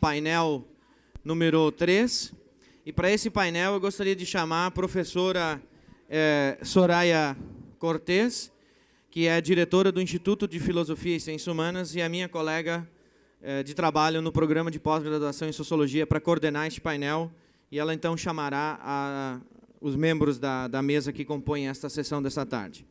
painel número 3. E para esse painel eu gostaria de chamar a professora Soraya Cortez, que é diretora do Instituto de Filosofia e Ciências Humanas e a minha colega de trabalho no programa de pós-graduação em Sociologia para coordenar este painel. E ela então chamará os membros da mesa que compõem esta sessão desta tarde.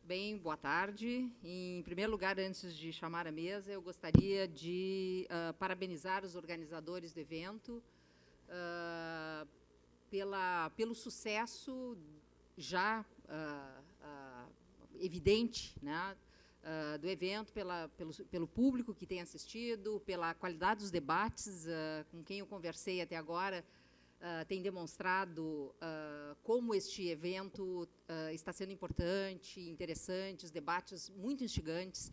Bem, boa tarde. Em primeiro lugar, antes de chamar a mesa, eu gostaria de parabenizar os organizadores do evento pelo sucesso já evidente, né, do evento, pelo público que tem assistido, pela qualidade dos debates. Com quem eu conversei até agora, tem demonstrado como este evento está sendo importante, interessante, os debates muito instigantes,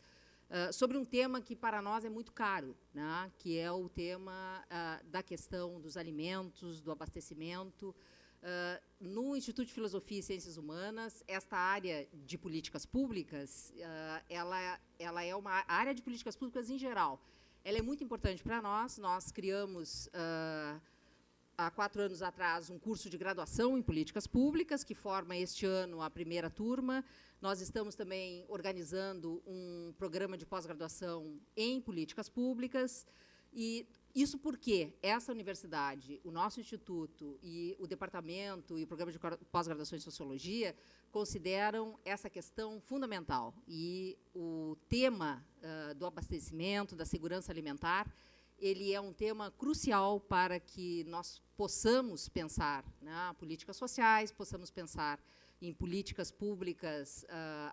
sobre um tema que para nós é muito caro, né, que é o tema da questão dos alimentos, do abastecimento. No Instituto de Filosofia e Ciências Humanas, esta área de políticas públicas, ela é uma área de políticas públicas em geral. Ela é muito importante para nós. Nós criamos há 4 anos atrás, um curso de graduação em políticas públicas, que forma este ano a primeira turma. Nós estamos também organizando um programa de pós-graduação em políticas públicas. E isso porque essa universidade, o nosso instituto e o departamento e o programa de pós-graduação em Sociologia consideram essa questão fundamental. E o tema do abastecimento, da segurança alimentar, ele é um tema crucial para que nós possamos pensar, né, políticas sociais, possamos pensar em políticas públicas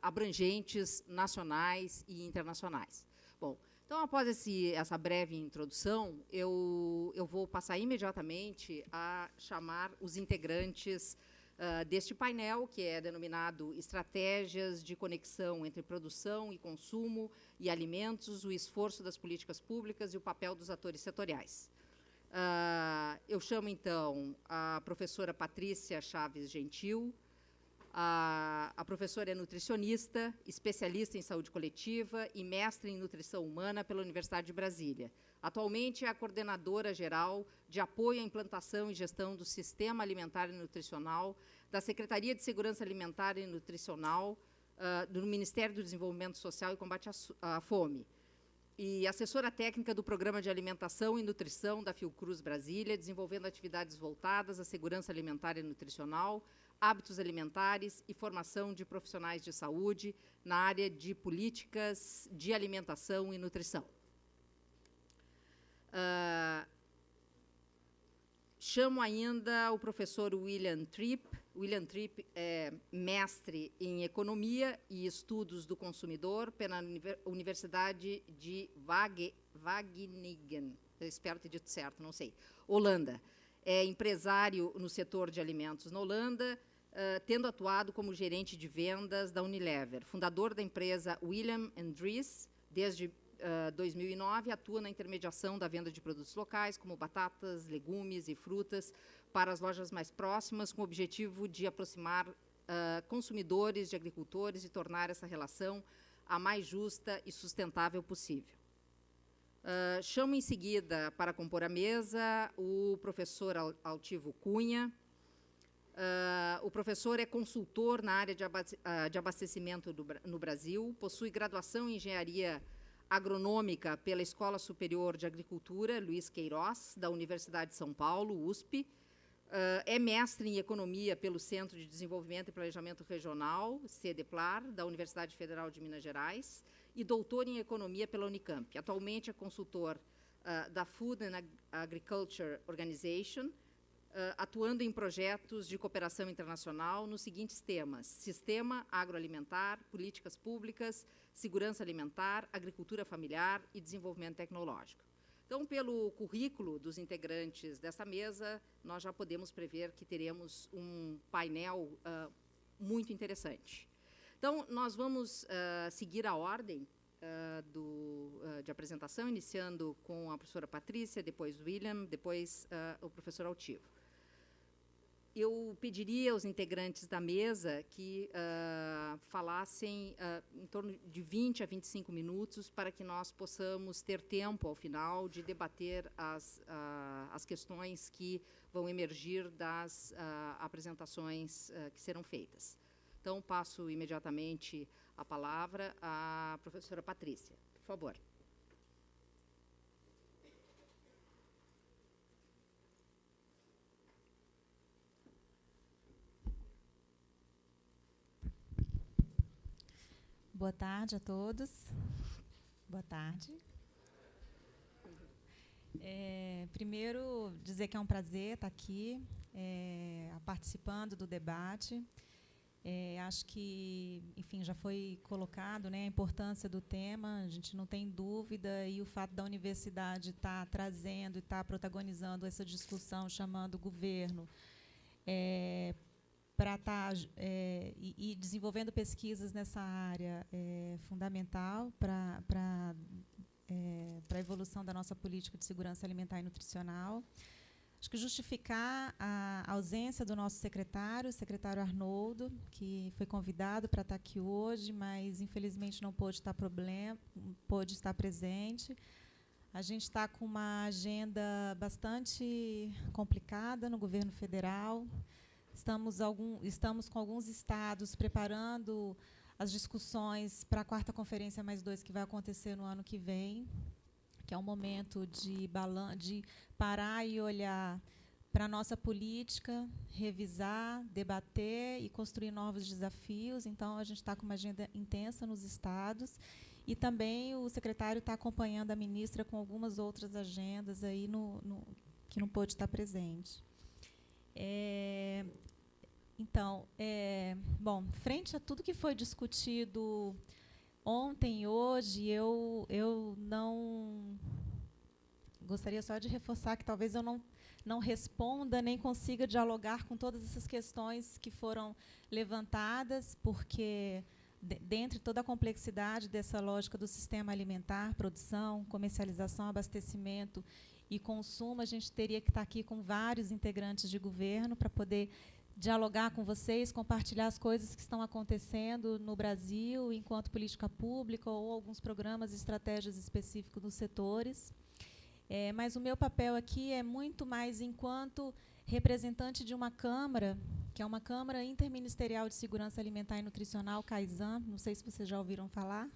abrangentes, nacionais e internacionais. Bom, então, após essa breve introdução, eu vou passar imediatamente a chamar os integrantes deste painel, que é denominado Estratégias de Conexão entre Produção e Consumo e Alimentos, o Esforço das Políticas Públicas e o Papel dos Atores Setoriais. Eu chamo, então, a professora Patrícia Chaves Gentil. A professora é nutricionista, especialista em saúde coletiva e mestre em nutrição humana pela Universidade de Brasília. Atualmente é a coordenadora geral de apoio à implantação e gestão do Sistema Alimentar e Nutricional da Secretaria de Segurança Alimentar e Nutricional do Ministério do Desenvolvimento Social e Combate à Fome. E assessora técnica do Programa de Alimentação e Nutrição da Fiocruz Brasília, desenvolvendo atividades voltadas à segurança alimentar e nutricional, hábitos alimentares e formação de profissionais de saúde na área de políticas de alimentação e nutrição. Chamo ainda o professor William Tripp. William Tripp é mestre em Economia e Estudos do Consumidor pela Universidade de Wageningen. Eu espero ter dito certo, não sei. Holanda. É empresário no setor de alimentos na Holanda, tendo atuado como gerente de vendas da Unilever. Fundador da empresa William & Dries, desde 2009, atua na intermediação da venda de produtos locais, como batatas, legumes e frutas, para as lojas mais próximas, com o objetivo de aproximar consumidores de agricultores e tornar essa relação a mais justa e sustentável possível. Chamo em seguida, para compor a mesa, o professor Altivo Cunha. O professor é consultor na área de abastecimento no Brasil, possui graduação em Engenharia Agronômica pela Escola Superior de Agricultura, Luiz Queiroz, da Universidade de São Paulo, USP. É mestre em Economia pelo Centro de Desenvolvimento e Planejamento Regional, CEDEPLAR, da Universidade Federal de Minas Gerais, e doutor em Economia pela Unicamp. Atualmente é consultor da Food and Agriculture Organization, atuando em projetos de cooperação internacional nos seguintes temas: sistema agroalimentar, políticas públicas, segurança alimentar, agricultura familiar e desenvolvimento tecnológico. Então, pelo currículo dos integrantes dessa mesa, nós já podemos prever que teremos um painel muito interessante. Então, nós vamos seguir a ordem de apresentação, iniciando com a professora Patrícia, depois o William, depois o professor Altivo. Eu pediria aos integrantes da mesa que falassem em torno de 20 a 25 minutos para que nós possamos ter tempo, ao final, de debater as questões que vão emergir das apresentações que serão feitas. Então, passo imediatamente a palavra à professora Patrícia. Por favor. Boa tarde a todos. Boa tarde. Primeiro, dizer que é um prazer estar aqui, participando do debate. Acho que, enfim, já foi colocado, né, a importância do tema, a gente não tem dúvida, e o fato da universidade estar trazendo e estar protagonizando essa discussão, chamando o governo para estar e desenvolvendo pesquisas nessa área é fundamental para a evolução da nossa política de segurança alimentar e nutricional. Acho que justificar a ausência do nosso secretário, o secretário Arnoldo, que foi convidado para estar aqui hoje, mas, infelizmente, não pôde estar presente. A gente está com uma agenda bastante complicada no governo federal. Estamos com alguns estados preparando as discussões para a 4ª Conferência +2, que vai acontecer no ano que vem, que é um momento de parar e olhar para a nossa política, revisar, debater e construir novos desafios. Então, a gente está com uma agenda intensa nos estados, e também o secretário está acompanhando a ministra com algumas outras agendas aí que não pôde estar presente. Então, bom, frente a tudo que foi discutido ontem e hoje, eu não gostaria só de reforçar que talvez eu não responda nem consiga dialogar com todas essas questões que foram levantadas, porque, dentre toda a complexidade dessa lógica do sistema alimentar, produção, comercialização, abastecimento e consumo, a gente teria que estar aqui com vários integrantes de governo para poder dialogar com vocês, compartilhar as coisas que estão acontecendo no Brasil enquanto política pública ou alguns programas e estratégias específicos nos setores. Mas o meu papel aqui é muito mais enquanto representante de uma Câmara, que é uma Câmara Interministerial de Segurança Alimentar e Nutricional, CAISAN, não sei se vocês já ouviram falar,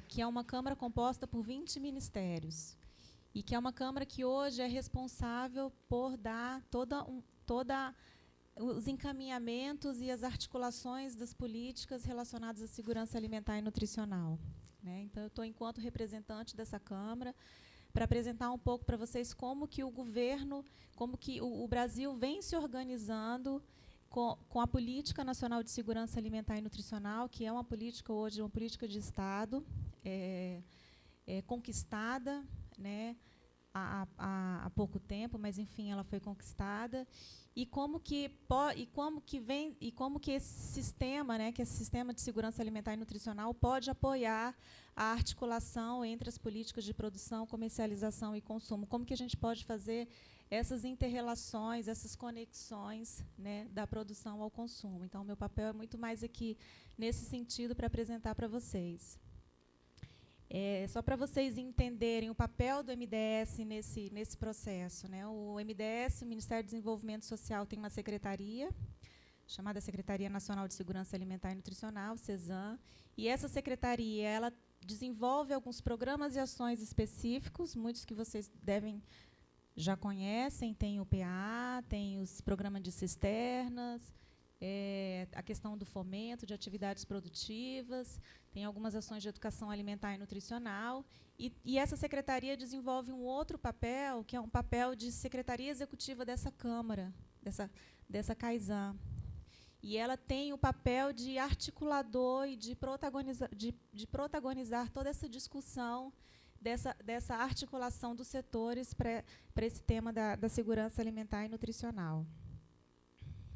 que é uma Câmara composta por 20 ministérios, e que é uma Câmara que hoje é responsável por dar os encaminhamentos e as articulações das políticas relacionadas à segurança alimentar e nutricional, né? Então, eu estou, enquanto representante dessa Câmara, para apresentar um pouco para vocês como que o governo, como que o Brasil vem se organizando com a Política Nacional de Segurança Alimentar e Nutricional, que é uma política hoje, uma política de Estado, conquistada, né, há pouco tempo, mas, enfim, ela foi conquistada, e como que esse sistema, né, que esse sistema de segurança alimentar e nutricional pode apoiar a articulação entre as políticas de produção, comercialização e consumo, como que a gente pode fazer essas interrelações, essas conexões, né, da produção ao consumo. Então, o meu papel é muito mais aqui nesse sentido para apresentar para vocês. Só para vocês entenderem o papel do MDS nesse processo, né? O MDS, o Ministério do Desenvolvimento Social, tem uma secretaria, chamada Secretaria Nacional de Segurança Alimentar e Nutricional, SESAN, e essa secretaria ela desenvolve alguns programas e ações específicos, muitos que vocês já conhecem, tem o PA, tem os programas de cisternas, a questão do fomento de atividades produtivas, tem algumas ações de educação alimentar e nutricional, e essa secretaria desenvolve um outro papel, que é um papel de secretaria executiva dessa Câmara, dessa CAISAN. E ela tem o papel de articulador e de protagonizar toda essa discussão, dessa articulação dos setores para esse tema da segurança alimentar e nutricional.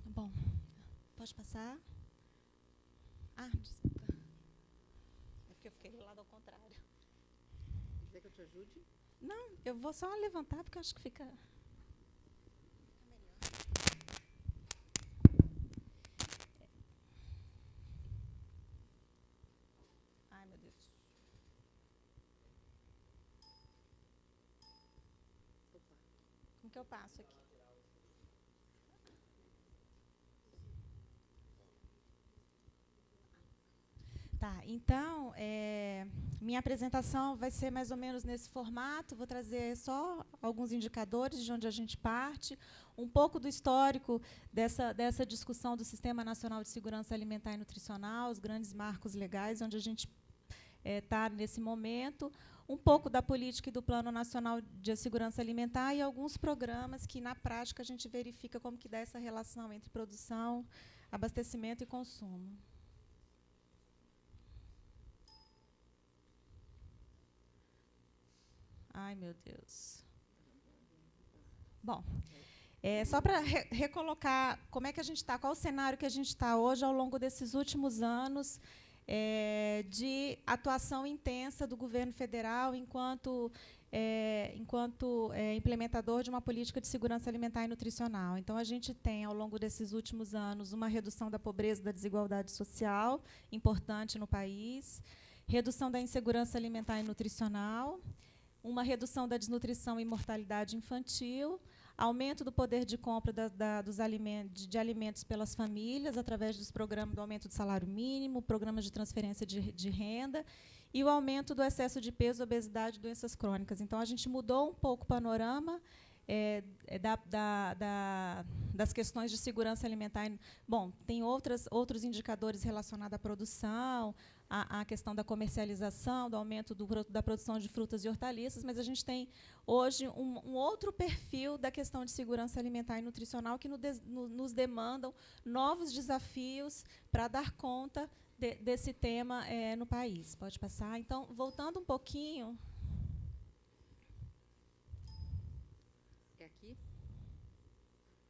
Bom, pode passar? Desculpa. porque eu fiquei do lado ao contrário. Quer que eu te ajude? Não, eu vou só levantar, porque eu acho que fica... Ai, meu Deus. Opa. Como que eu passo aqui? Tá, então, minha apresentação vai ser mais ou menos nesse formato. Vou trazer só alguns indicadores de onde a gente parte, um pouco do histórico dessa discussão do Sistema Nacional de Segurança Alimentar e Nutricional, os grandes marcos legais, onde a gente está nesse momento, um pouco da política e do Plano Nacional de Segurança Alimentar e alguns programas que, na prática, a gente verifica como que dá essa relação entre produção, abastecimento e consumo. Ai, meu Deus. Bom, só para recolocar como é que a gente está, qual o cenário que a gente está hoje ao longo desses últimos anos de atuação intensa do governo federal enquanto implementador de uma política de segurança alimentar e nutricional. Então, a gente tem, ao longo desses últimos anos, uma redução da pobreza e da desigualdade social importante no país, redução da insegurança alimentar e nutricional, uma redução da desnutrição e mortalidade infantil, aumento do poder de compra de alimentos pelas famílias, através dos programas do aumento do salário mínimo, programas de transferência de renda, e o aumento do excesso de peso, obesidade e doenças crônicas. Então, a gente mudou um pouco o panorama das questões de segurança alimentar. Bom, tem outros indicadores relacionados à produção, à questão da comercialização, do aumento da produção de frutas e hortaliças, mas a gente tem, hoje, um outro perfil da questão de segurança alimentar e nutricional que nos demandam novos desafios para dar conta desse tema no país. Pode passar? Então, voltando um pouquinho... É aqui?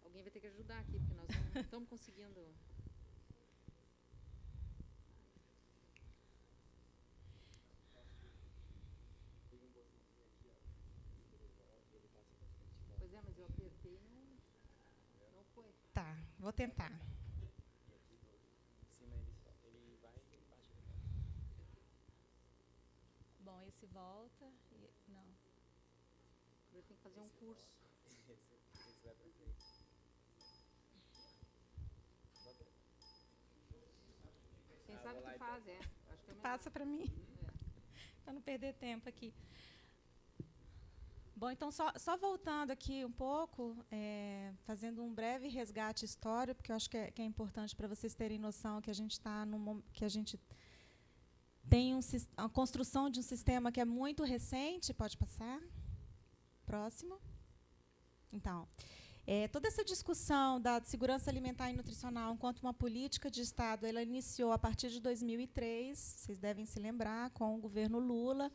Alguém vai ter que ajudar aqui, porque nós não estamos conseguindo... Pois é, mas eu apertei e não foi. Tá, vou tentar. Bom, esse volta e... Não. Eu tenho que fazer um curso. Quem sabe o que faz, acho que é melhor. Passa para mim, para não perder tempo aqui. Bom, então, só voltando aqui um pouco, fazendo um breve resgate histórico, porque eu acho que é importante para vocês terem noção que a gente está que a gente tem a construção de um sistema que é muito recente. Pode passar? Próximo. Então, toda essa discussão da segurança alimentar e nutricional enquanto uma política de Estado, ela iniciou a partir de 2003, vocês devem se lembrar, com o governo Lula,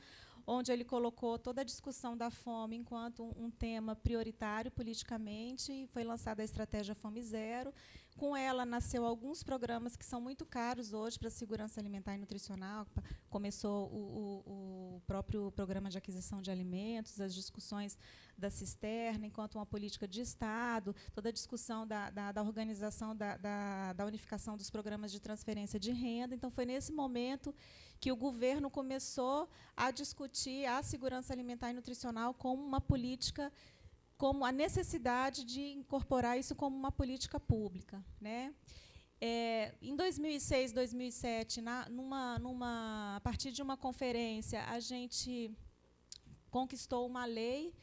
onde ele colocou toda a discussão da fome enquanto um tema prioritário politicamente, e foi lançada a estratégia Fome Zero. Com ela, nasceu alguns programas que são muito caros hoje para a segurança alimentar e nutricional. Começou o próprio programa de aquisição de alimentos, as discussões da cisterna, enquanto uma política de Estado, toda a discussão da organização, da unificação dos programas de transferência de renda. Então, foi nesse momento que o governo começou a discutir a segurança alimentar e nutricional como uma política, como a necessidade de incorporar isso como uma política pública, né? Em 2006, 2007, a partir de uma conferência, a gente conquistou uma lei,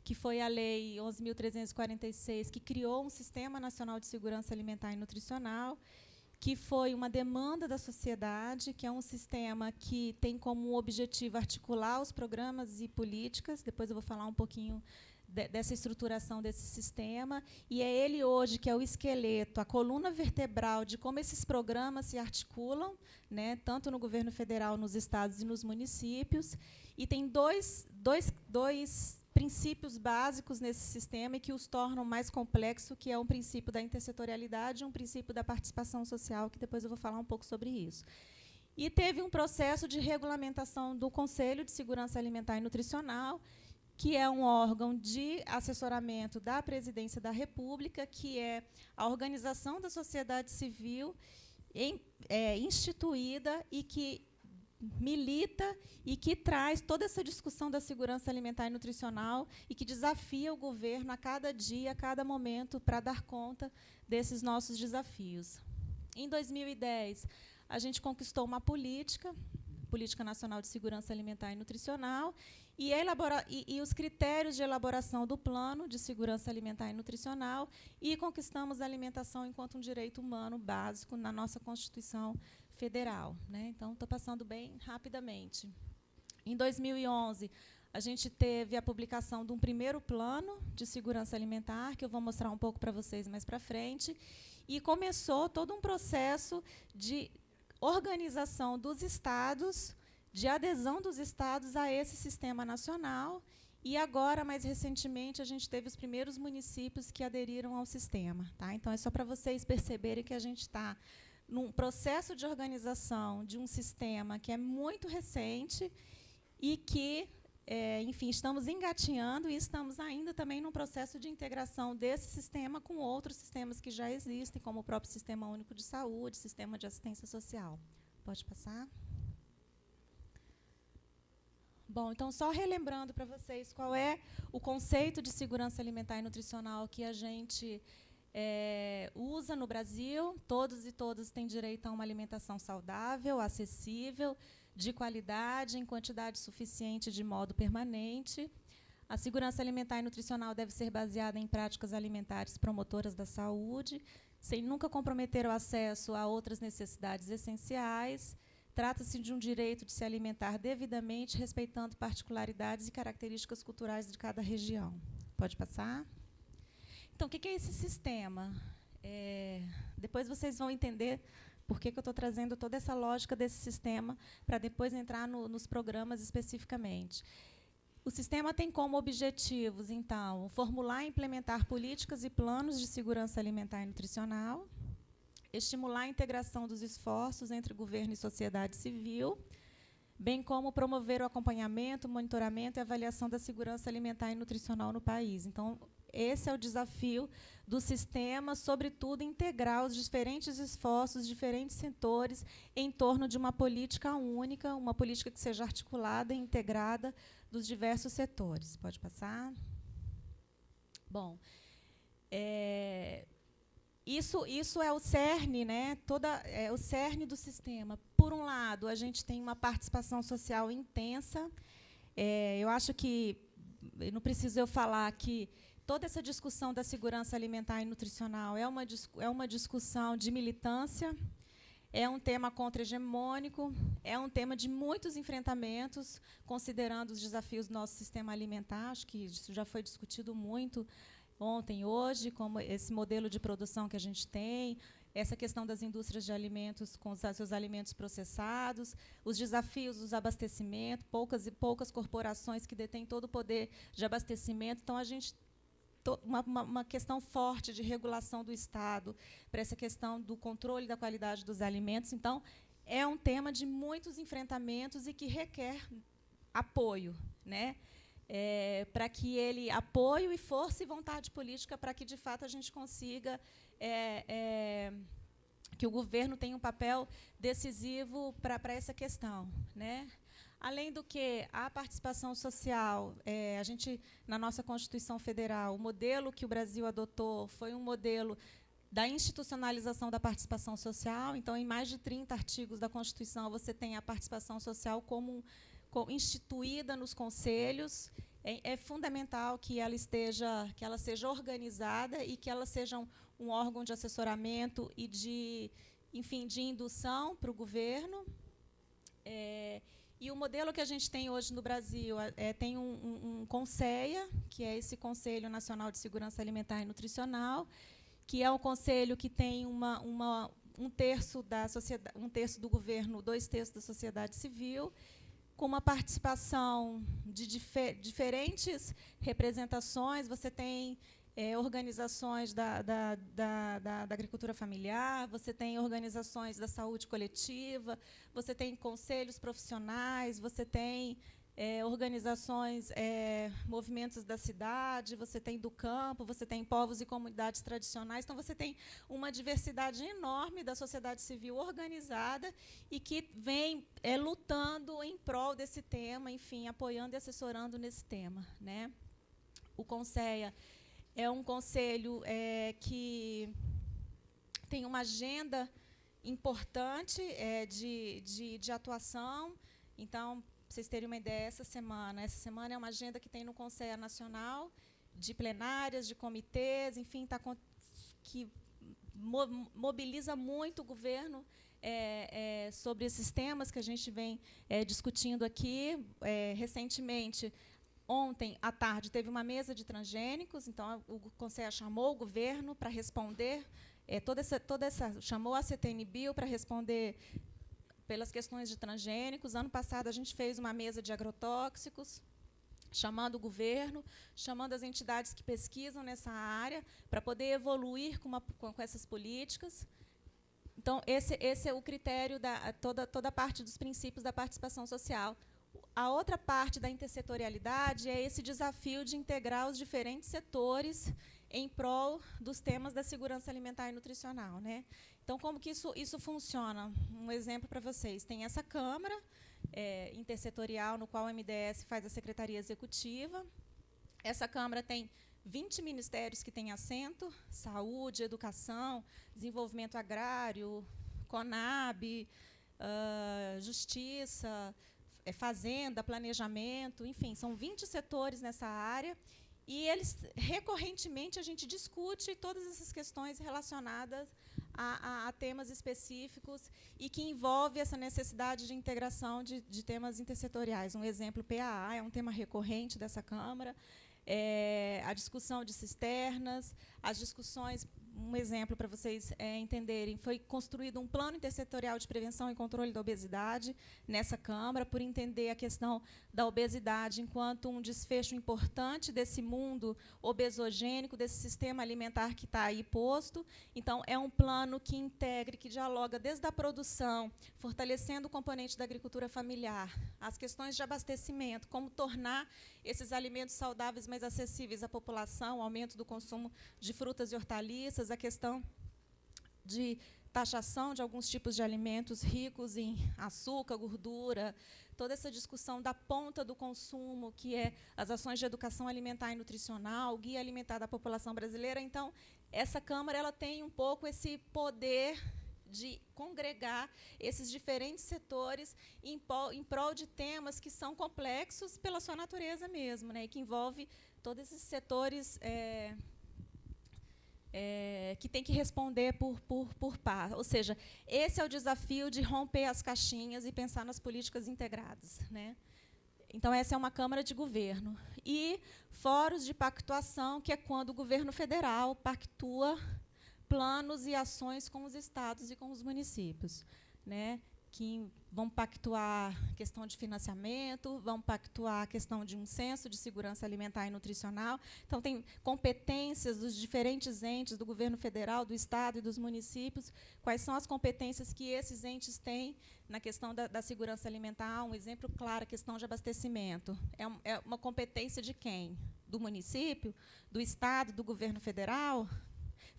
que foi a Lei 11.346, que criou um Sistema Nacional de Segurança Alimentar e Nutricional, que foi uma demanda da sociedade, que é um sistema que tem como objetivo articular os programas e políticas. Depois eu vou falar um pouquinho dessa estruturação desse sistema, e é ele hoje que é o esqueleto, a coluna vertebral de como esses programas se articulam, né, tanto no governo federal, nos estados e nos municípios, e tem dois princípios básicos nesse sistema e que os tornam mais complexo, que é um princípio da intersetorialidade e um princípio da participação social, que depois eu vou falar um pouco sobre isso. e teve um processo de regulamentação do Conselho de Segurança Alimentar e Nutricional, que é um órgão de assessoramento da Presidência da República, que é a organização da sociedade civil instituída e que milita e que traz toda essa discussão da segurança alimentar e nutricional e que desafia o governo a cada dia, a cada momento, para dar conta desses nossos desafios. Em 2010, a gente conquistou uma Política Nacional de Segurança Alimentar e Nutricional, e os critérios de elaboração do Plano de Segurança Alimentar e Nutricional, e conquistamos a alimentação enquanto um direito humano básico na nossa Constituição Federal, né? Então, estou passando bem rapidamente. Em 2011, a gente teve a publicação de um primeiro Plano de Segurança Alimentar, que eu vou mostrar um pouco para vocês mais para frente, e começou todo um processo de organização dos estados, de adesão dos estados a esse sistema nacional, e agora, mais recentemente, a gente teve os primeiros municípios que aderiram ao sistema. Tá? Então, é só para vocês perceberem que a gente está num processo de organização de um sistema que é muito recente e que, enfim, estamos engatinhando e estamos ainda também num processo de integração desse sistema com outros sistemas que já existem, como o próprio Sistema Único de Saúde, Sistema de Assistência Social. Pode passar? Bom, então, só relembrando para vocês qual é o conceito de segurança alimentar e nutricional que a gente usa no Brasil. Todos e todas têm direito a uma alimentação saudável, acessível, de qualidade, em quantidade suficiente, de modo permanente. A segurança alimentar e nutricional deve ser baseada em práticas alimentares promotoras da saúde, sem nunca comprometer o acesso a outras necessidades essenciais. Trata-se de um direito de se alimentar devidamente, respeitando particularidades e características culturais de cada região. Pode passar? Então, o que é esse sistema? Depois vocês vão entender por que eu estou trazendo toda essa lógica desse sistema, para depois entrar nos programas especificamente. O sistema tem como objetivos, então, formular e implementar políticas e planos de segurança alimentar e nutricional, estimular a integração dos esforços entre governo e sociedade civil, bem como promover o acompanhamento, monitoramento e avaliação da segurança alimentar e nutricional no país. Então, esse é o desafio do sistema, sobretudo integrar os diferentes esforços, diferentes setores, em torno de uma política única, uma política que seja articulada e integrada dos diversos setores. Pode passar? Bom, isso é o cerne, né? É o cerne do sistema. Por um lado, a gente tem uma participação social intensa. Eu acho que, não preciso eu falar que toda essa discussão da segurança alimentar e nutricional é uma discussão de militância, é um tema contra-hegemônico, é um tema de muitos enfrentamentos, considerando os desafios do nosso sistema alimentar. Acho que isso já foi discutido muito ontem, hoje, como esse modelo de produção que a gente tem, essa questão das indústrias de alimentos com os seus alimentos processados, os desafios dos abastecimentos, poucas corporações que detêm todo o poder de abastecimento. Então, a gente uma questão forte de regulação do Estado para essa questão do controle da qualidade dos alimentos. Então, é um tema de muitos enfrentamentos e que requer apoio, né? Para que ele apoio e força e vontade política para que, de fato, a gente consiga que o governo tenha um papel decisivo para essa questão, né? Além do que, a participação social, a gente, na nossa Constituição Federal, o modelo que o Brasil adotou foi um modelo da institucionalização da participação social. Então, em mais de 30 artigos da Constituição, você tem a participação social como instituída nos conselhos. É fundamental que ela seja organizada e que ela seja um órgão de assessoramento e de indução para o governo. E o modelo que a gente tem hoje no Brasil tem um CONSEA, que é esse Conselho Nacional de Segurança Alimentar e Nutricional, que é um conselho que tem um terço do governo, 2/3 da sociedade civil, com uma participação de diferentes representações. Você tem organizações da agricultura familiar, você tem organizações da saúde coletiva, você tem conselhos profissionais, você tem organizações, movimentos da cidade, você tem do campo, você tem povos e comunidades tradicionais. Então, você tem uma diversidade enorme da sociedade civil organizada e que vem lutando em prol desse tema, enfim, apoiando e assessorando nesse tema, né? O CONSEA é um conselho que tem uma agenda importante de atuação. Então, para vocês terem uma ideia, essa semana é uma agenda que tem no Conselho Nacional, de plenárias, de comitês, enfim, que mobiliza muito o governo sobre esses temas que a gente vem discutindo aqui. Recentemente, ontem à tarde, teve uma mesa de transgênicos, então o Conselho chamou o governo para responder, chamou a CTN-Bio para responder pelas questões de transgênicos. Ano passado, a gente fez uma mesa de agrotóxicos, chamando o governo, chamando as entidades que pesquisam nessa área, para poder evoluir com essas políticas. Então, esse é o critério, toda a parte dos princípios da participação social. A outra parte da intersetorialidade é esse desafio de integrar os diferentes setores em prol dos temas da segurança alimentar e nutricional, né? Então, como que isso funciona? Um exemplo para vocês. Tem essa Câmara intersetorial, no qual o MDS faz a Secretaria Executiva. Essa Câmara tem 20 ministérios que têm assento: saúde, educação, desenvolvimento agrário, CONAB, justiça, fazenda, planejamento, enfim, são 20 setores nessa área. E eles, recorrentemente, a gente discute todas essas questões relacionadas a temas específicos e que envolve essa necessidade de integração de temas intersetoriais. Um exemplo, PAA, é um tema recorrente dessa Câmara, a discussão de cisternas, as discussões. Um exemplo para vocês entenderem: foi construído um plano intersetorial de prevenção e controle da obesidade nessa Câmara, por entender a questão da obesidade enquanto um desfecho importante desse mundo obesogênico, desse sistema alimentar que está aí posto. Então, é um plano que integre, que dialoga desde a produção, fortalecendo o componente da agricultura familiar, as questões de abastecimento, como tornar esses alimentos saudáveis mais acessíveis à população, o aumento do consumo de frutas e hortaliças, a questão de taxação de alguns tipos de alimentos ricos em açúcar, gordura, toda essa discussão da ponta do consumo, que é as ações de educação alimentar e nutricional, o guia alimentar da população brasileira. Então, essa Câmara ela tem um pouco esse poder de congregar esses diferentes setores em prol de temas que são complexos pela sua natureza mesmo, né, e que envolve todos esses setores que tem que responder por par. Ou seja, esse é o desafio de romper as caixinhas e pensar nas políticas integradas, né? Então, essa é uma Câmara de Governo. E fóruns de pactuação, que é quando o governo federal pactua planos e ações com os estados e com os municípios, né, que vão pactuar a questão de financiamento, vão pactuar a questão de um censo de segurança alimentar e nutricional. Então, tem competências dos diferentes entes do governo federal, do estado e dos municípios, quais são as competências que esses entes têm na questão da segurança alimentar. Um exemplo claro, a questão de abastecimento. É uma competência de quem? Do município, do estado, do governo federal?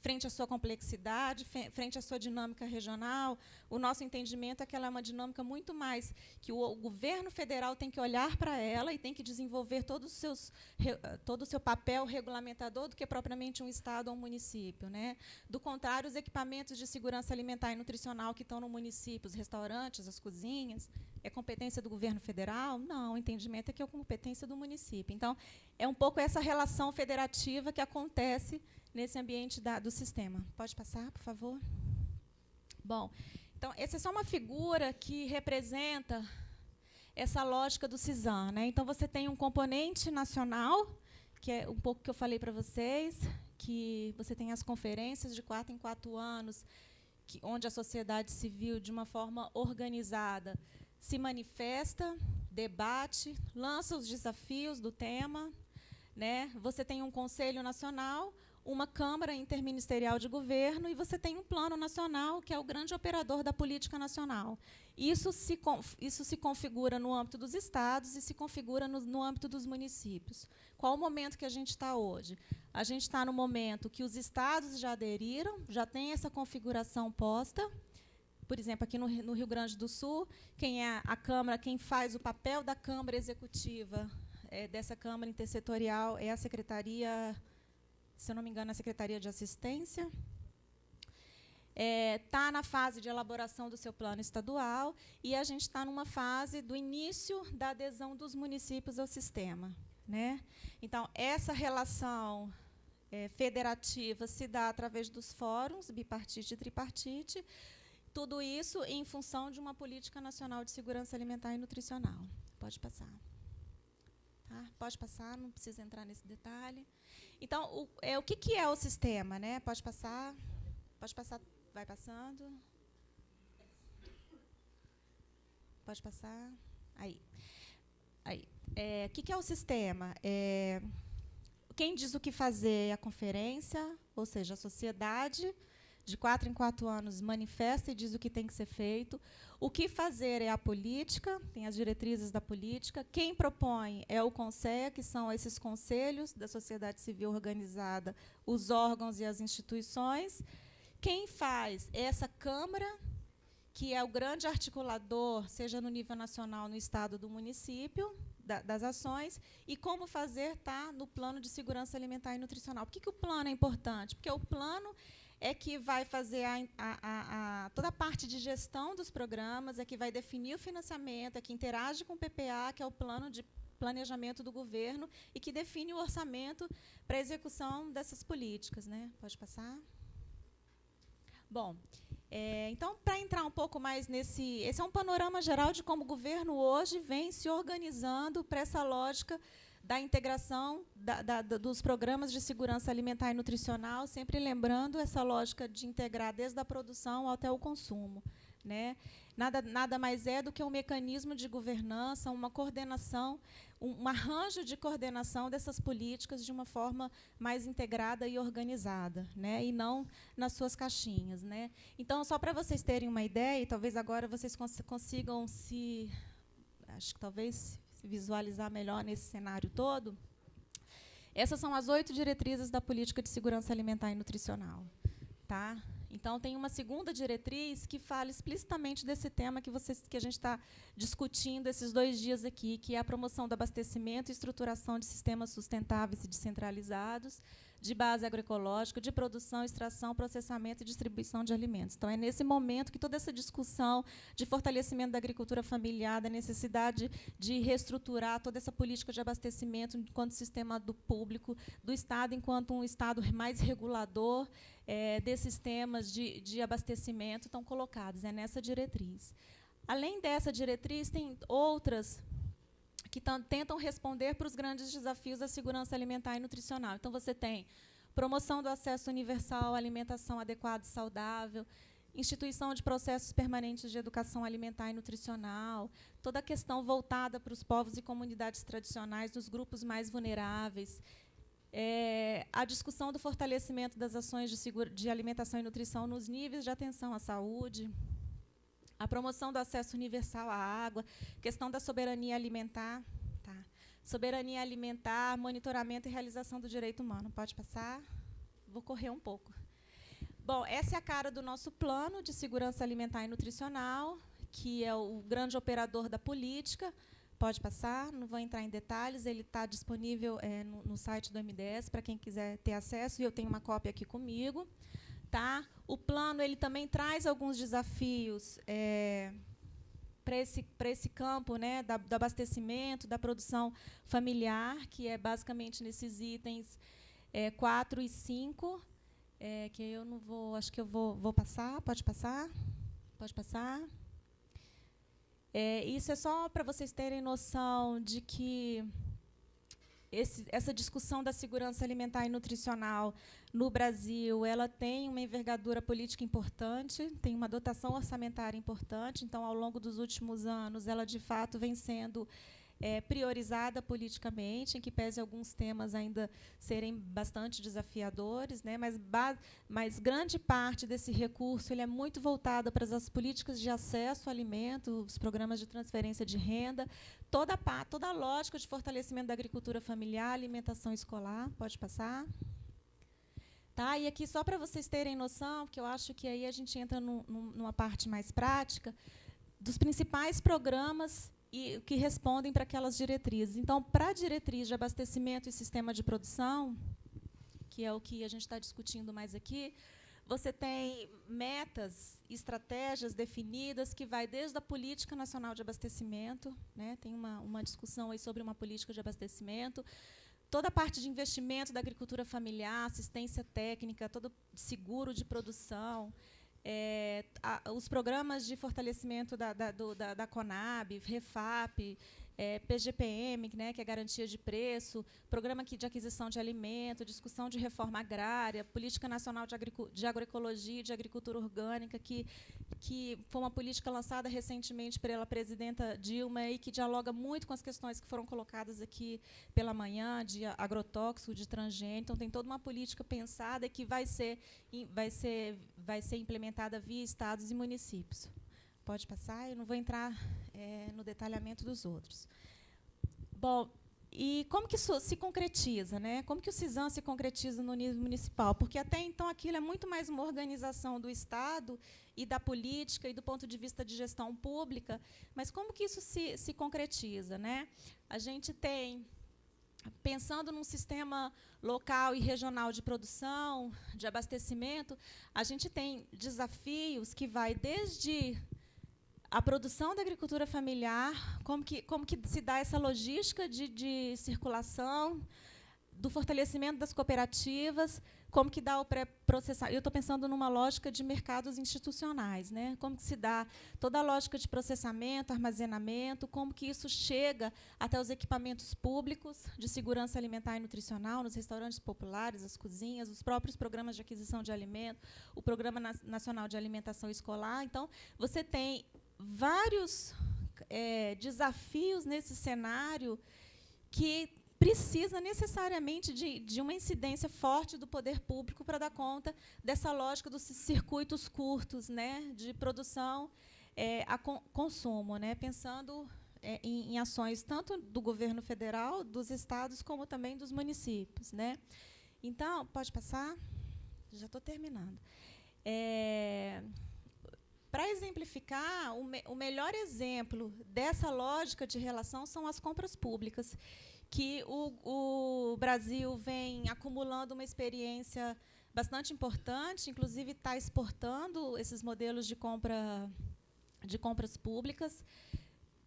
Frente à sua complexidade, frente à sua dinâmica regional, o nosso entendimento é que ela é uma dinâmica muito mais que o governo federal tem que olhar para ela e tem que desenvolver todo o seu papel regulamentador do que propriamente um estado ou um município, né? Do contrário, os equipamentos de segurança alimentar e nutricional que estão no município, os restaurantes, as cozinhas, é competência do governo federal? Não, o entendimento é que é competência do município. Então, é um pouco essa relação federativa que acontece nesse ambiente do sistema. Pode passar, por favor? Bom, então, essa é só uma figura que representa essa lógica do CISAM, né? Então, você tem um componente nacional, que é um pouco que eu falei para vocês, que você tem as conferências de 4 em 4 anos, onde a sociedade civil, de uma forma organizada, se manifesta, debate, lança os desafios do tema, né? Você tem um Conselho Nacional, uma Câmara Interministerial de Governo e você tem um Plano Nacional, que é o grande operador da política nacional. Isso se configura no âmbito dos estados e se configura no âmbito dos municípios. Qual o momento que a gente está hoje? A gente está no momento que os estados já aderiram, já tem essa configuração posta. Por exemplo, aqui no Rio Grande do Sul, quem é a Câmara, quem faz o papel da Câmara Executiva, dessa Câmara Intersetorial, é a Secretaria, se eu não me engano, a Secretaria de Assistência. Está na fase de elaboração do seu plano estadual e a gente está numa fase do início da adesão dos municípios ao sistema, né? Então, essa relação federativa se dá através dos fóruns, bipartite e tripartite, tudo isso em função de uma política nacional de segurança alimentar e nutricional. Pode passar. Tá? Pode passar, não precisa entrar nesse detalhe. Então, o que é o sistema, né? Pode passar, vai passando. Pode passar. Aí. O que é o sistema? Quem diz o que fazer é a conferência, ou seja, a sociedade, de 4 em 4 anos, manifesta e diz o que tem que ser feito. O que fazer é a política, tem as diretrizes da política. Quem propõe é o CONSEA, que são esses conselhos da sociedade civil organizada, os órgãos e as instituições. Quem faz é essa Câmara, que é o grande articulador, seja no nível nacional, no estado, do município, das ações, e como fazer está no plano de segurança alimentar e nutricional. Por que o plano é importante? Porque o plano é que vai fazer toda a parte de gestão dos programas, é que vai definir o financiamento, é que interage com o PPA, que é o plano de planejamento do governo, e que define o orçamento para a execução dessas políticas, né? Pode passar? Bom, então, para entrar um pouco mais esse é um panorama geral de como o governo hoje vem se organizando para essa lógica da integração dos programas de segurança alimentar e nutricional, sempre lembrando essa lógica de integrar desde a produção até o consumo, né? Nada mais é do que um mecanismo de governança, uma coordenação, um arranjo de coordenação dessas políticas de uma forma mais integrada e organizada, né? E não nas suas caixinhas, né? Então, só para vocês terem uma ideia, e talvez agora vocês consigam acho que talvez visualizar melhor nesse cenário todo, essas são as 8 diretrizes da política de segurança alimentar e nutricional. Tá? Então, tem uma segunda diretriz que fala explicitamente desse tema que a gente está discutindo esses 2 dias aqui, que é a promoção do abastecimento e estruturação de sistemas sustentáveis e descentralizados, de base agroecológica, de produção, extração, processamento e distribuição de alimentos. Então, é nesse momento que toda essa discussão de fortalecimento da agricultura familiar, da necessidade de reestruturar toda essa política de abastecimento enquanto sistema do público, do Estado enquanto um Estado mais regulador desses temas de abastecimento estão colocados nessa diretriz. Além dessa diretriz, tem outras que tentam responder para os grandes desafios da segurança alimentar e nutricional. Então, você tem promoção do acesso universal à alimentação adequada e saudável, instituição de processos permanentes de educação alimentar e nutricional, toda a questão voltada para os povos e comunidades tradicionais, dos grupos mais vulneráveis, a discussão do fortalecimento das ações de alimentação e nutrição nos níveis de atenção à saúde, a promoção do acesso universal à água, questão da soberania alimentar, tá? Soberania alimentar, monitoramento e realização do direito humano. Pode passar? Vou correr um pouco. Bom, essa é a cara do nosso plano de segurança alimentar e nutricional, que é o grande operador da política. Pode passar, não vou entrar em detalhes, ele está disponível no site do MDS, para quem quiser ter acesso, e eu tenho uma cópia aqui comigo. Tá? O plano ele também traz alguns desafios para esse campo, né, do abastecimento, da produção familiar, que é basicamente nesses itens 4 e 5, que eu não vou, acho que eu vou passar, pode passar? Pode passar? Isso é só para vocês terem noção de que essa discussão da segurança alimentar e nutricional no Brasil, ela tem uma envergadura política importante, tem uma dotação orçamentária importante. Então, ao longo dos últimos anos, ela, de fato, vem sendo priorizada politicamente, em que pese alguns temas ainda serem bastante desafiadores, né, mas grande parte desse recurso ele é muito voltado para as políticas de acesso ao alimento, os programas de transferência de renda, toda a lógica de fortalecimento da agricultura familiar, alimentação escolar. Pode passar. Tá? E aqui, só para vocês terem noção, porque eu acho que aí a gente entra numa parte mais prática, dos principais programas que respondem para aquelas diretrizes. Então, para a diretriz de abastecimento e sistema de produção, que é o que a gente está discutindo mais aqui, você tem metas, estratégias definidas que vai desde a Política Nacional de Abastecimento, né, tem uma discussão aí sobre uma política de abastecimento, toda a parte de investimento da agricultura familiar, assistência técnica, todo seguro de produção, os programas de fortalecimento da CONAB, REFAP, PGPM, né, que é garantia de preço, programa de aquisição de alimento, discussão de reforma agrária, política nacional de agroecologia e de agricultura orgânica, que foi uma política lançada recentemente pela presidenta Dilma e que dialoga muito com as questões que foram colocadas aqui pela manhã, de agrotóxico, de transgênico. Então, tem toda uma política pensada que vai ser implementada via estados e municípios. Pode passar, eu não vou entrar no detalhamento dos outros. Bom, e como que isso se concretiza, né? Como que o CISAM se concretiza no nível municipal? Porque até então aquilo é muito mais uma organização do Estado e da política e do ponto de vista de gestão pública, mas como que isso se concretiza, né? A gente tem, pensando num sistema local e regional de produção, de abastecimento, a gente tem desafios que vai desde a produção da agricultura familiar, como que se dá essa logística de circulação, do fortalecimento das cooperativas, como que dá o pré-processamento. Eu estou pensando numa lógica de mercados institucionais, né? Como que se dá toda a lógica de processamento, armazenamento, como que isso chega até os equipamentos públicos de segurança alimentar e nutricional, nos restaurantes populares, as cozinhas, os próprios programas de aquisição de alimento, o Programa Nacional de Alimentação Escolar. Então, você tem vários desafios nesse cenário que precisa necessariamente de uma incidência forte do poder público para dar conta dessa lógica dos circuitos curtos, né, de produção a consumo, né, pensando em ações tanto do governo federal, dos estados, como também dos municípios, né. Então, pode passar? Já estou terminando. Para exemplificar, o melhor exemplo dessa lógica de relação são as compras públicas, que o Brasil vem acumulando uma experiência bastante importante, inclusive está exportando esses modelos de compras públicas.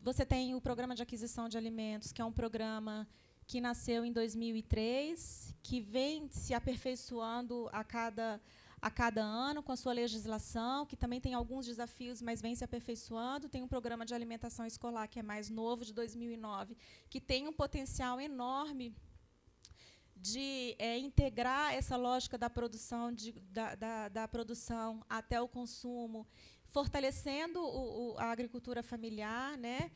Você tem o Programa de Aquisição de Alimentos, que é um programa que nasceu em 2003, que vem se aperfeiçoando a cada ano com a sua legislação, que também tem alguns desafios, mas vem se aperfeiçoando. Tem um programa de alimentação escolar, que é mais novo, de 2009, que tem um potencial enorme de integrar essa lógica da produção, da produção até o consumo, fortalecendo a agricultura familiar, né?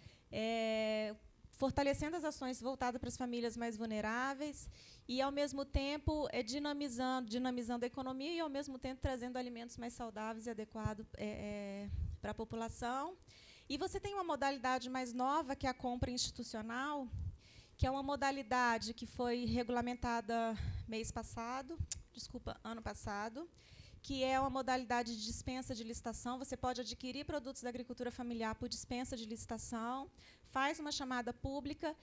Fortalecendo as ações voltadas para as famílias mais vulneráveis e, ao mesmo tempo, dinamizando a economia e, ao mesmo tempo, trazendo alimentos mais saudáveis e adequados para a população. E você tem uma modalidade mais nova, que é a compra institucional, que é uma modalidade que foi regulamentada ano passado, que é uma modalidade de dispensa de licitação. Você pode adquirir produtos da agricultura familiar por dispensa de licitação, faz uma chamada pública,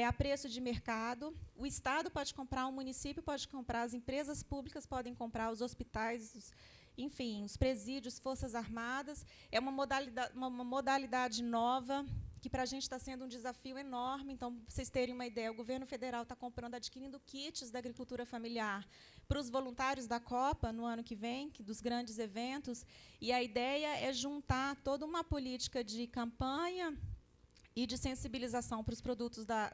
a preço de mercado, o Estado pode comprar, o município pode comprar, as empresas públicas podem comprar, os hospitais, enfim, os presídios, Forças Armadas. É uma modalidade nova, que para a gente está sendo um desafio enorme. Então, para vocês terem uma ideia, o governo federal está adquirindo kits da agricultura familiar para os voluntários da Copa no ano que vem, dos grandes eventos, e a ideia é juntar toda uma política de campanha e de sensibilização para os produtos da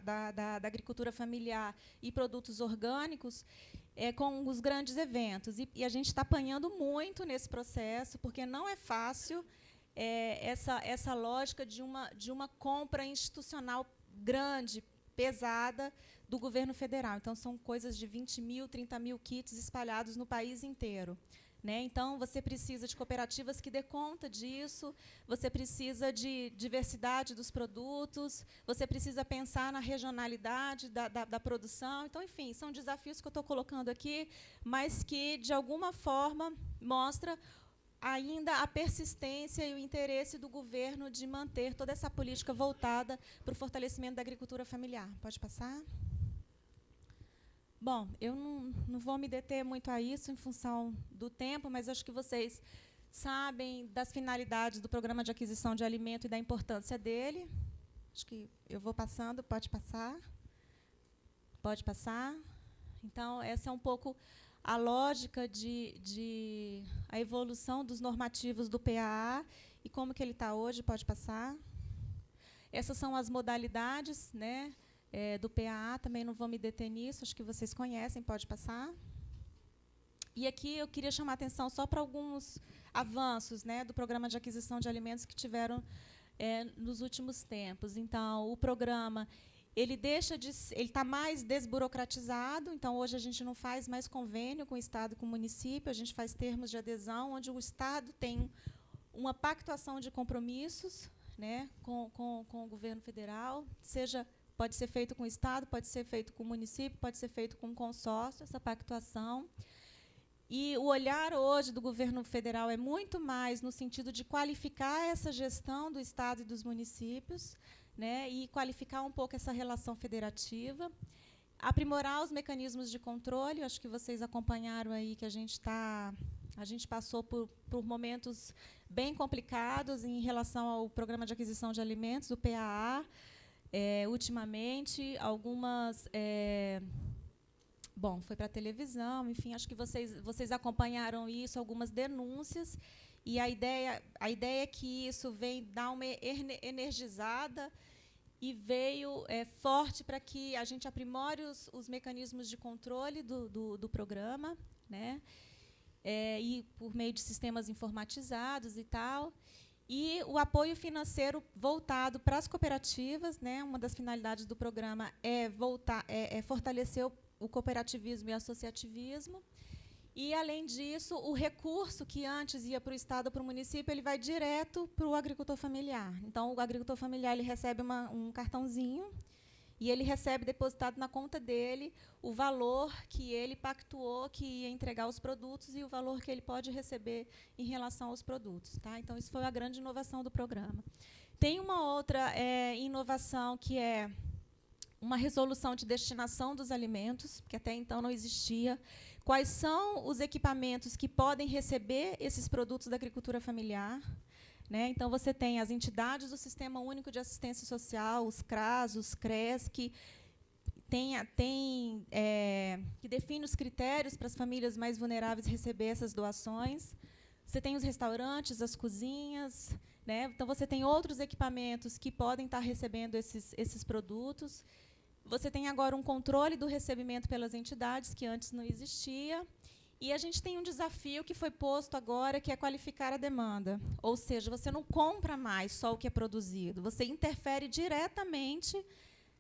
agricultura familiar e produtos orgânicos com os grandes eventos. E a gente está apanhando muito nesse processo, porque não é fácil essa lógica de uma compra institucional grande, pesada, do governo federal. Então, são coisas de 20 mil, 30 mil kits espalhados no país inteiro. Né? Então, você precisa de cooperativas que dê conta disso, você precisa de diversidade dos produtos, você precisa pensar na regionalidade da produção. Então, enfim, são desafios que eu estou colocando aqui, mas que, de alguma forma, mostra ainda a persistência e o interesse do governo de manter toda essa política voltada para o fortalecimento da agricultura familiar. Pode passar? Bom, eu não vou me deter muito a isso em função do tempo, mas acho que vocês sabem das finalidades do Programa de Aquisição de Alimento e da importância dele. Acho que eu vou passando, pode passar. Pode passar. Então, essa é um pouco a lógica de a evolução dos normativos do PAA e como que ele está hoje. Pode passar. Essas são as modalidades, né, do PAA, também não vou me deter nisso, acho que vocês conhecem, pode passar. E aqui eu queria chamar a atenção só para alguns avanços, né, do Programa de Aquisição de Alimentos que tiveram nos últimos tempos. Então, o programa ele está mais desburocratizado, então hoje a gente não faz mais convênio com o Estado e com o município, a gente faz termos de adesão, onde o Estado tem uma pactuação de compromissos, né, com o governo federal, pode ser feito com o Estado, pode ser feito com o município, pode ser feito com o consórcio, essa pactuação. E o olhar hoje do governo federal é muito mais no sentido de qualificar essa gestão do Estado e dos municípios, né, e qualificar um pouco essa relação federativa, aprimorar os mecanismos de controle. Acho que vocês acompanharam aí que a gente passou por momentos bem complicados em relação ao Programa de Aquisição de Alimentos, o PAA. Ultimamente, algumas... bom, foi para a televisão, enfim, acho que vocês acompanharam isso, algumas denúncias, e a ideia é que isso vem dar uma energizada e veio forte para que a gente aprimore os mecanismos de controle do programa, né, e por meio de sistemas informatizados e tal. E o apoio financeiro voltado para as cooperativas, né, uma das finalidades do programa é fortalecer o cooperativismo e o associativismo. E, além disso, o recurso que antes ia para o Estado ou para o município, ele vai direto para o agricultor familiar. Então, o agricultor familiar ele recebe um cartãozinho e ele recebe depositado na conta dele o valor que ele pactuou que ia entregar os produtos e o valor que ele pode receber em relação aos produtos. Tá? Então, isso foi a grande inovação do programa. Tem uma outra inovação que é uma resolução de destinação dos alimentos, que até então não existia. Quais são os equipamentos que podem receber esses produtos da agricultura familiar? Né? Então, você tem as entidades do Sistema Único de Assistência Social, os CRAS, os CRES, que define os critérios para as famílias mais vulneráveis receber essas doações. Você tem os restaurantes, as cozinhas. Né? Então, você tem outros equipamentos que podem estar recebendo esses produtos. Você tem agora um controle do recebimento pelas entidades, que antes não existia. E a gente tem um desafio que foi posto agora, que é qualificar a demanda. Ou seja, você não compra mais só o que é produzido, você interfere diretamente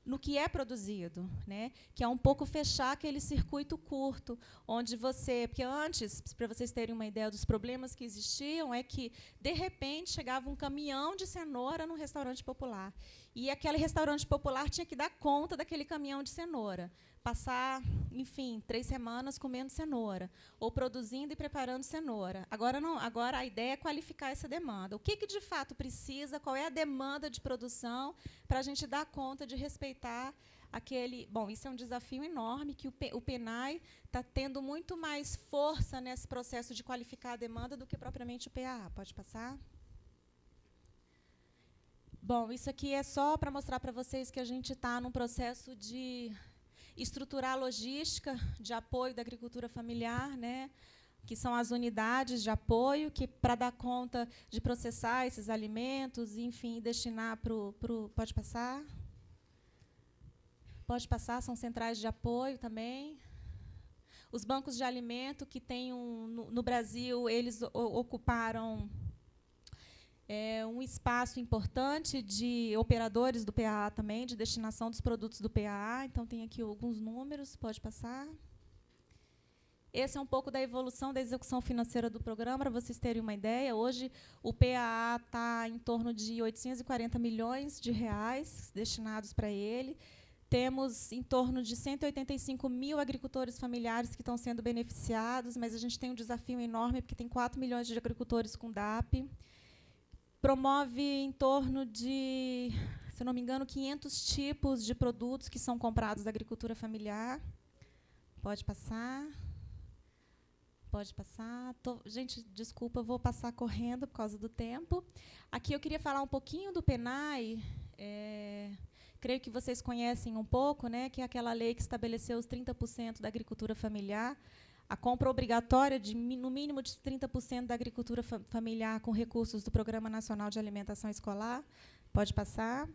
no que é produzido, né? Que é um pouco fechar aquele circuito curto, onde você... Porque antes, para vocês terem uma ideia dos problemas que existiam, é que, de repente, chegava um caminhão de cenoura no restaurante popular. E aquele restaurante popular tinha que dar conta daquele caminhão de cenoura. Passar, enfim, 3 semanas comendo cenoura, ou produzindo e preparando cenoura. Agora, não, agora a ideia é qualificar essa demanda. O que de fato precisa, qual é a demanda de produção, para a gente dar conta de respeitar aquele... Bom, isso é um desafio enorme, que o PNAE está tendo muito mais força nesse processo de qualificar a demanda do que propriamente o PAA. Pode passar? Bom, isso aqui é só para mostrar para vocês que a gente está num processo de estruturar a logística de apoio da agricultura familiar, né, que são as unidades de apoio, que para dar conta de processar esses alimentos, enfim, destinar para o... Pode passar? Pode passar, são centrais de apoio também. Os bancos de alimento, que tem no Brasil, eles ocuparam É um espaço importante de operadores do PAA também, de destinação dos produtos do PAA. Então, tem aqui alguns números, pode passar. Esse é um pouco da evolução da execução financeira do programa, para vocês terem uma ideia. Hoje, o PAA está em torno de 840 milhões de reais destinados para ele. Temos em torno de 185 mil agricultores familiares que estão sendo beneficiados, mas a gente tem um desafio enorme, porque tem 4 milhões de agricultores com DAP. Promove em torno de, se não me engano, 500 tipos de produtos que são comprados da agricultura familiar. Pode passar. Pode passar. Gente, desculpa, eu vou passar correndo por causa do tempo. Aqui eu queria falar um pouquinho do PENAI. Creio que vocês conhecem um pouco, né, que é aquela lei que estabeleceu os 30% da agricultura familiar, a compra obrigatória de, no mínimo, de 30% da agricultura familiar com recursos do Programa Nacional de Alimentação Escolar. Pode passar.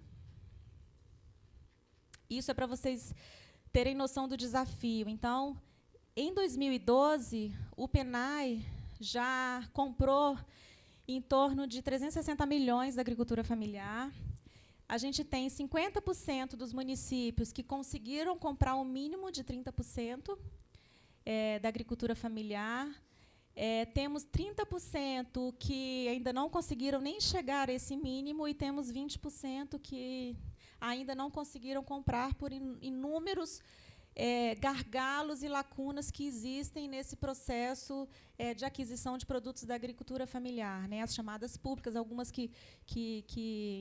Isso é para vocês terem noção do desafio. Então, em 2012, o PENAI já comprou em torno de 360 milhões da agricultura familiar. A gente tem 50% dos municípios que conseguiram comprar o mínimo de 30% da agricultura familiar. Temos 30% que ainda não conseguiram nem chegar a esse mínimo, e temos 20% que ainda não conseguiram comprar por inúmeros gargalos e lacunas que existem nesse processo de aquisição de produtos da agricultura familiar, né? As chamadas públicas, algumas que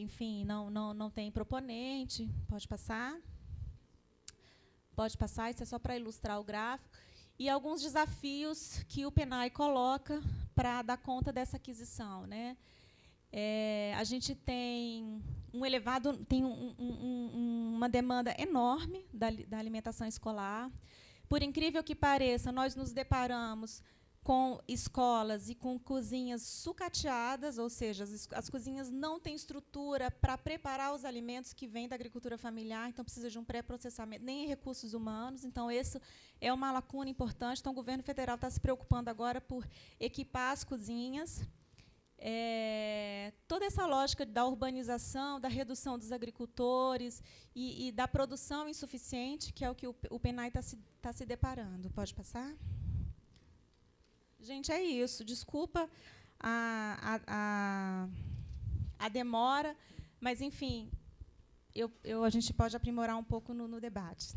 enfim, não têm proponente. Pode passar. Pode passar, isso é só para ilustrar o gráfico. E alguns desafios que o PENAI coloca para dar conta dessa aquisição, né? A gente tem uma demanda enorme da alimentação escolar. Por incrível que pareça, nós nos deparamos com escolas e com cozinhas sucateadas, ou seja, as cozinhas não têm estrutura para preparar os alimentos que vêm da agricultura familiar, então precisa de um pré-processamento, nem recursos humanos. Então, isso é uma lacuna importante. Então, o governo federal está se preocupando agora por equipar as cozinhas. Toda essa lógica da urbanização, da redução dos agricultores e da produção insuficiente, que é o que o PENAI está se deparando. Pode passar? Gente, é isso. Desculpa a demora, mas, enfim, a gente pode aprimorar um pouco no debate.